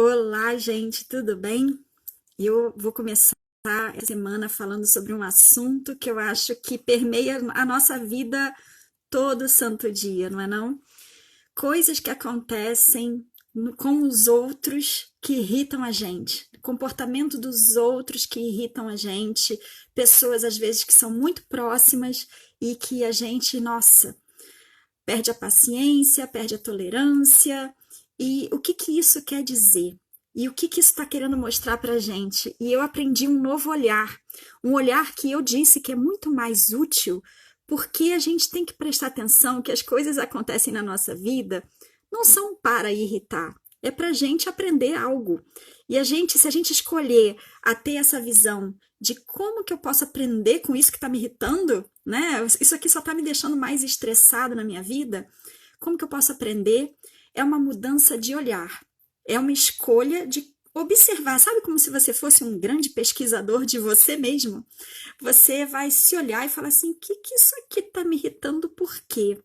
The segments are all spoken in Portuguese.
Olá, gente, tudo bem? Eu vou começar essa semana falando sobre um assunto que eu acho que permeia a nossa vida todo santo dia, não é não? Coisas que acontecem com os outros que irritam a gente, comportamento dos outros que irritam a gente, pessoas às vezes que são muito próximas e que a gente, nossa, perde a paciência, perde a tolerância. E o que que isso quer dizer? E o que que isso está querendo mostrar para a gente? E eu aprendi um olhar que eu disse que é muito mais útil, porque a gente tem que prestar atenção que as coisas acontecem na nossa vida não são para irritar, é para a gente aprender algo. E a gente, se a gente escolher a ter essa visão de como que eu posso aprender com isso que está me irritando, né? Isso aqui só está me deixando mais estressado na minha vida. Como que eu posso aprender? É uma mudança de olhar. É uma escolha de observar. Sabe como se você fosse um grande pesquisador de você mesmo? Você vai se olhar e falar assim: o que que isso aqui está me irritando, por quê?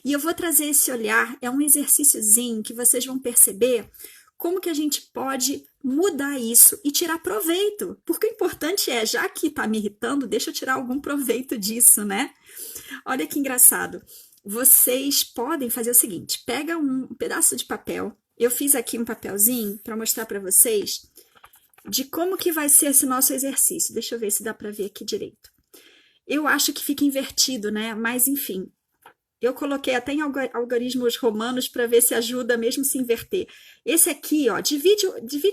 E eu vou trazer esse olhar, é um exercíciozinho que vocês vão perceber como que a gente pode mudar isso e tirar proveito. Porque o importante é, já que está me irritando, deixa eu tirar algum proveito disso, né? Olha que engraçado. Vocês podem fazer o seguinte: pega um pedaço de papel. Eu fiz aqui um papelzinho para mostrar para vocês de como que vai ser esse nosso exercício. Deixa eu ver se dá para ver aqui direito. Eu acho que fica invertido, né? Mas enfim, eu coloquei até em algarismos romanos para ver se ajuda mesmo se inverter. Esse aqui, ó, divide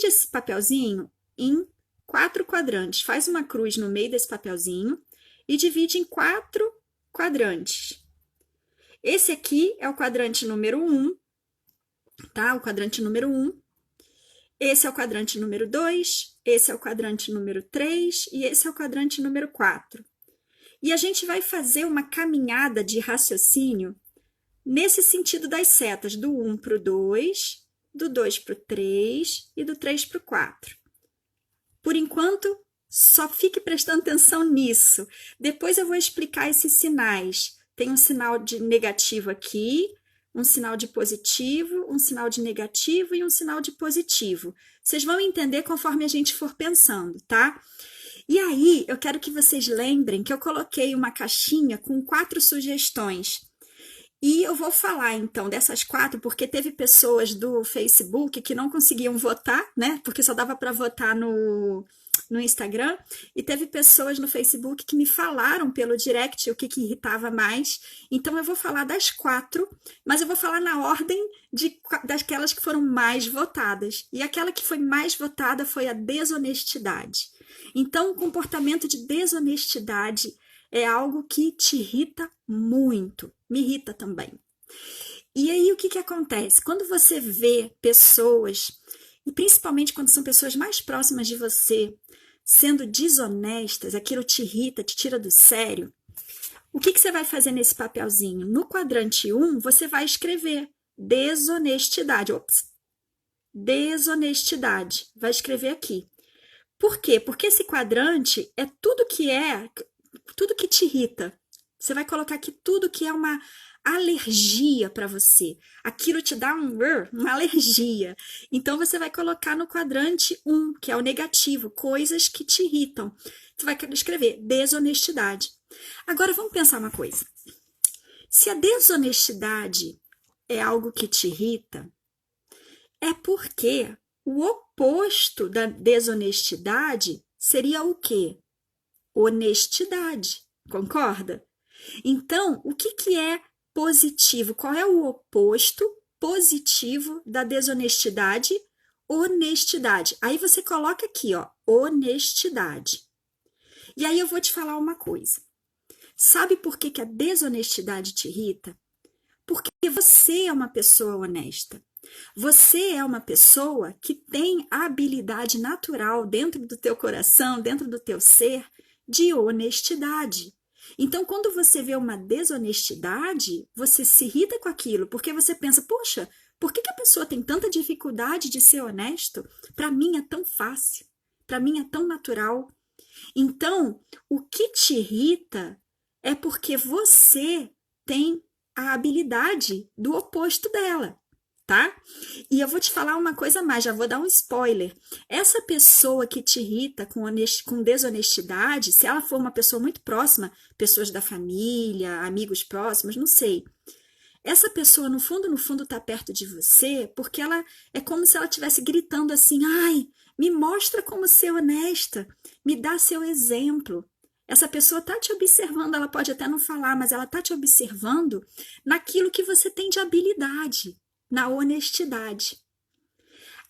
esse papelzinho em 4 quadrantes. Faz uma cruz no meio desse papelzinho e divide em 4 quadrantes. Esse aqui é o quadrante número 1, tá? O quadrante número 1. Esse é o quadrante número 2, esse é o quadrante número 3 e esse é o quadrante número 4. E a gente vai fazer uma caminhada de raciocínio nesse sentido das setas, do 1 para o 2, do 2 para o 3 e do 3 para o 4. Por enquanto, só fique prestando atenção nisso. Depois eu vou explicar esses sinais. Tem um sinal de negativo aqui, um sinal de positivo, um sinal de negativo e um sinal de positivo. Vocês vão entender conforme a gente for pensando, tá? E aí, eu quero que vocês lembrem que eu coloquei uma caixinha com 4 sugestões. E eu vou falar, então, dessas 4, porque teve pessoas do Facebook que não conseguiam votar, né? Porque só dava para votar no Instagram. E teve pessoas no Facebook que me falaram pelo direct o que irritava mais. Então, eu vou falar das 4, mas eu vou falar na ordem daquelas que foram mais votadas. E aquela que foi mais votada foi a desonestidade. Então, o comportamento de desonestidade é algo que te irrita muito, me irrita também. E aí o que acontece? Quando você vê pessoas, e principalmente quando são pessoas mais próximas de você, sendo desonestas, aquilo te irrita, te tira do sério, o que você vai fazer nesse papelzinho? No quadrante 1, você vai escrever desonestidade. Ops, desonestidade. Vai escrever aqui. Por quê? Porque esse quadrante é tudo que te irrita. Você vai colocar aqui tudo que é uma alergia para você. Aquilo te dá uma alergia. Então você vai colocar no quadrante 1, que é o negativo, coisas que te irritam. Você vai escrever desonestidade. Agora vamos pensar uma coisa. Se a desonestidade é algo que te irrita, é porque o oposto da desonestidade seria o quê? Honestidade. Concorda? Então, o que é positivo? Qual é o oposto positivo da desonestidade? Honestidade. Aí você coloca aqui, ó, honestidade. E aí eu vou te falar uma coisa. Sabe por que a desonestidade te irrita? Porque você é uma pessoa honesta. Você é uma pessoa que tem a habilidade natural dentro do teu coração, dentro do teu ser, de honestidade. Então, quando você vê uma desonestidade, você se irrita com aquilo, porque você pensa, poxa, por que a pessoa tem tanta dificuldade de ser honesto? Para mim é tão fácil, para mim é tão natural. Então, o que te irrita é porque você tem a habilidade do oposto dela. tá? E eu vou te falar uma coisa mais, já vou dar um spoiler. Essa pessoa que te irrita com desonestidade, se ela for uma pessoa muito próxima, pessoas da família, amigos próximos, não sei. Essa pessoa, no fundo, tá perto de você porque ela é como se ela estivesse gritando assim: ai, me mostra como ser honesta, me dá seu exemplo. Essa pessoa tá te observando, ela pode até não falar, mas ela tá te observando naquilo que você tem de habilidade, na honestidade.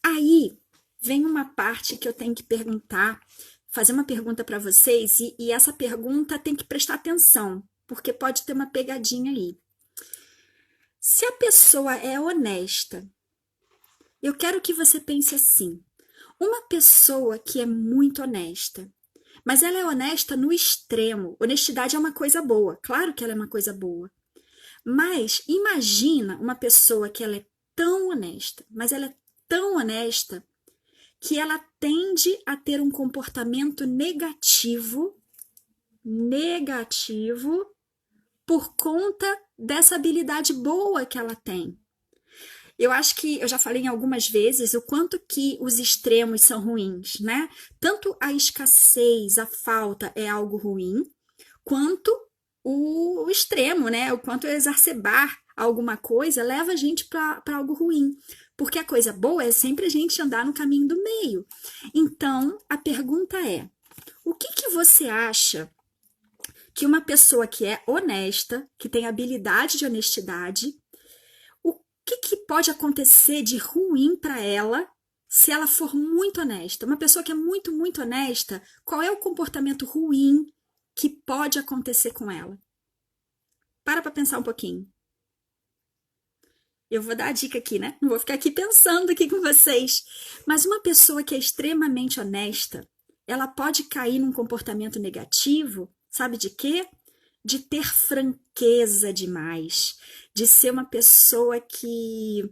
Aí vem uma parte que eu tenho que perguntar, fazer uma pergunta para vocês, e essa pergunta tem que prestar atenção, porque pode ter uma pegadinha aí. Se a pessoa é honesta, eu quero que você pense assim: uma pessoa que é muito honesta, mas ela é honesta no extremo. Honestidade é uma coisa boa, claro que ela é uma coisa boa. Mas imagina uma pessoa que ela é tão honesta, mas ela é tão honesta que ela tende a ter um comportamento negativo por conta dessa habilidade boa que ela tem. Eu acho que eu já falei em algumas vezes o quanto que os extremos são ruins, né? Tanto a escassez, a falta é algo ruim, quanto o extremo, né? O quanto exacerbar alguma coisa leva a gente para algo ruim. Porque a coisa boa é sempre a gente andar no caminho do meio. Então, a pergunta é: o que você acha que uma pessoa que é honesta, que tem habilidade de honestidade, o que pode acontecer de ruim para ela se ela for muito honesta? Uma pessoa que é muito, muito honesta, qual é o comportamento ruim que pode acontecer com ela? Para pensar um pouquinho. Eu vou dar a dica aqui, né? Não vou ficar aqui pensando aqui com vocês. Mas uma pessoa que é extremamente honesta, ela pode cair num comportamento negativo, sabe de quê? De ter franqueza demais, de ser uma pessoa que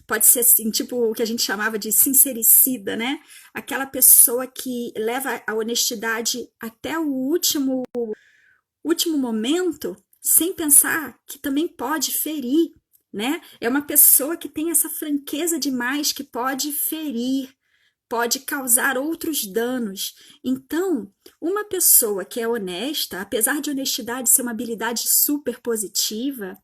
pode ser assim, tipo o que a gente chamava de sincericida, né? Aquela pessoa que leva a honestidade até o último momento, sem pensar que também pode ferir, né? É uma pessoa que tem essa franqueza demais que pode ferir, pode causar outros danos. Então, uma pessoa que é honesta, apesar de honestidade ser uma habilidade super positiva,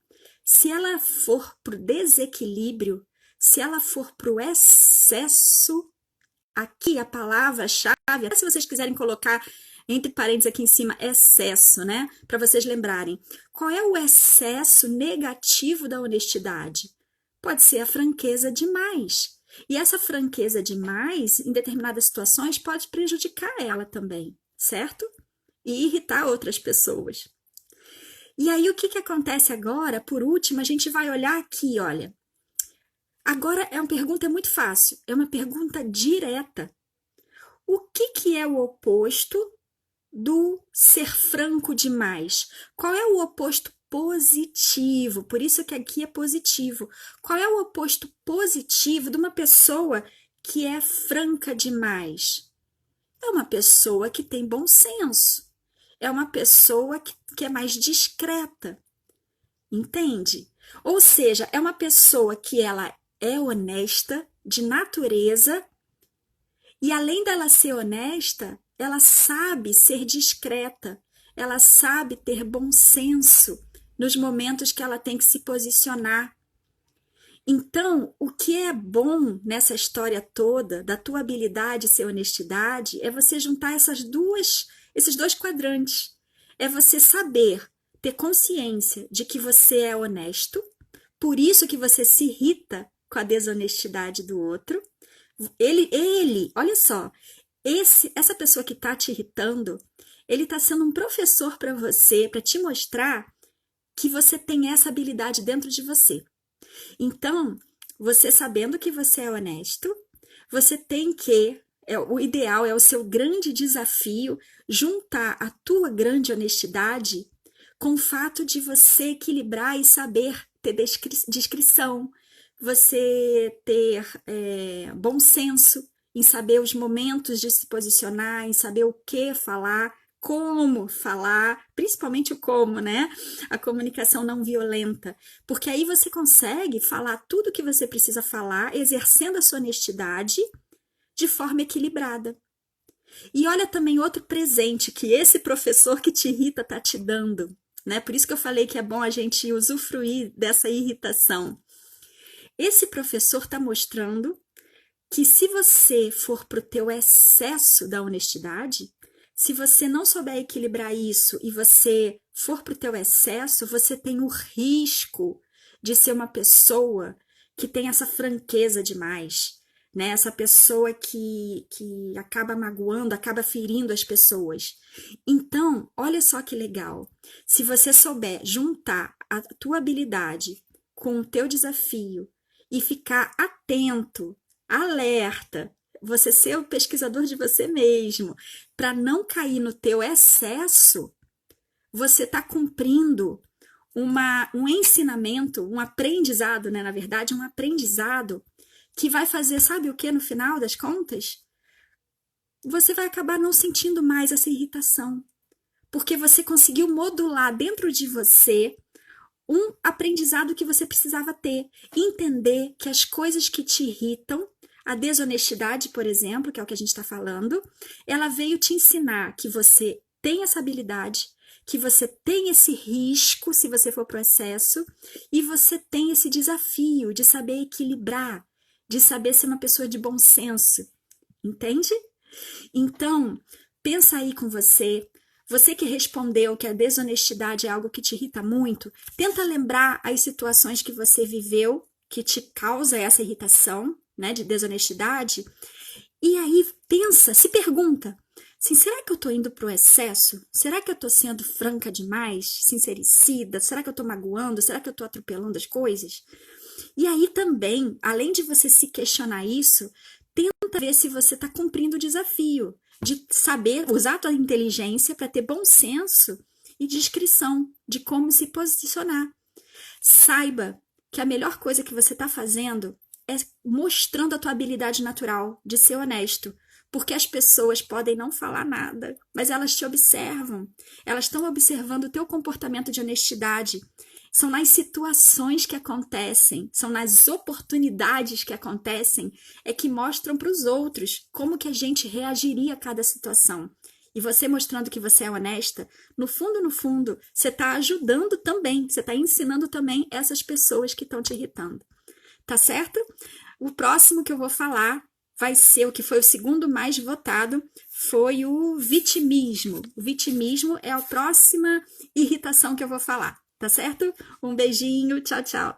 se ela for pro desequilíbrio, se ela for pro excesso, aqui a palavra-chave, se vocês quiserem colocar entre parênteses aqui em cima, excesso, né? Para vocês lembrarem. Qual é o excesso negativo da honestidade? Pode ser a franqueza demais. E essa franqueza demais, em determinadas situações, pode prejudicar ela também, certo? E irritar outras pessoas. E aí, o que acontece agora? Por último, a gente vai olhar aqui, olha. Agora é uma pergunta muito fácil, é uma pergunta direta. O que é o oposto do ser franco demais? Qual é o oposto positivo? Por isso que aqui é positivo. Qual é o oposto positivo de uma pessoa que é franca demais? É uma pessoa que tem bom senso. É uma pessoa que é mais discreta. Entende? Ou seja, é uma pessoa que ela é honesta de natureza e além dela ser honesta, ela sabe ser discreta, ela sabe ter bom senso nos momentos que ela tem que se posicionar. Então, o que é bom nessa história toda, da tua habilidade ser honestidade, é você juntar esses dois quadrantes. É você saber, ter consciência de que você é honesto, por isso que você se irrita com a desonestidade do outro. Olha só, essa pessoa que está te irritando, ele está sendo um professor para você, para te mostrar que você tem essa habilidade dentro de você. Então, você sabendo que você é honesto, você tem que, o ideal é o seu grande desafio, juntar a tua grande honestidade com o fato de você equilibrar e saber ter discrição, você ter bom senso em saber os momentos de se posicionar, em saber o que falar, como falar, principalmente o como, né? A comunicação não violenta, porque aí você consegue falar tudo o que você precisa falar, exercendo a sua honestidade de forma equilibrada. E olha também outro presente que esse professor que te irrita tá te dando, né? Por isso que eu falei que é bom a gente usufruir dessa irritação. Esse professor está mostrando que se você for para o teu excesso da honestidade, se você não souber equilibrar isso e você for para o teu excesso, você tem o risco de ser uma pessoa que tem essa franqueza demais, né? Essa pessoa que acaba magoando, acaba ferindo as pessoas. Então, olha só que legal. Se você souber juntar a tua habilidade com o teu desafio e ficar atento, alerta, você ser o pesquisador de você mesmo, para não cair no teu excesso, você está cumprindo um ensinamento, um aprendizado, né? Na verdade, um aprendizado que vai fazer, sabe o que no final das contas? Você vai acabar não sentindo mais essa irritação, porque você conseguiu modular dentro de você um aprendizado que você precisava ter. Entender que as coisas que te irritam, a desonestidade, por exemplo, que é o que a gente está falando, ela veio te ensinar que você tem essa habilidade, que você tem esse risco se você for para o excesso, e você tem esse desafio de saber equilibrar, de saber ser uma pessoa de bom senso. Entende? Então, pensa aí com você. Você que respondeu que a desonestidade é algo que te irrita muito, tenta lembrar as situações que você viveu que te causa essa irritação, né, de desonestidade. E aí pensa, se pergunta, assim, será que eu tô indo pro excesso? Será que eu tô sendo franca demais, sincericida? Será que eu tô magoando? Será que eu tô atropelando as coisas? E aí também, além de você se questionar isso, tenta ver se você está cumprindo o desafio de saber usar a tua inteligência para ter bom senso e discrição de como se posicionar. Saiba que a melhor coisa que você está fazendo é mostrando a tua habilidade natural de ser honesto, porque as pessoas podem não falar nada, mas elas te observam, elas estão observando o teu comportamento de honestidade. São nas situações que acontecem, são nas oportunidades que acontecem, é que mostram para os outros como que a gente reagiria a cada situação. E você mostrando que você é honesta, no fundo, você está ajudando também, você está ensinando também essas pessoas que estão te irritando. Tá certo? O próximo que eu vou falar vai ser o que foi o segundo mais votado, foi o vitimismo. O vitimismo é a próxima irritação que eu vou falar. Tá certo? Um beijinho, tchau, tchau.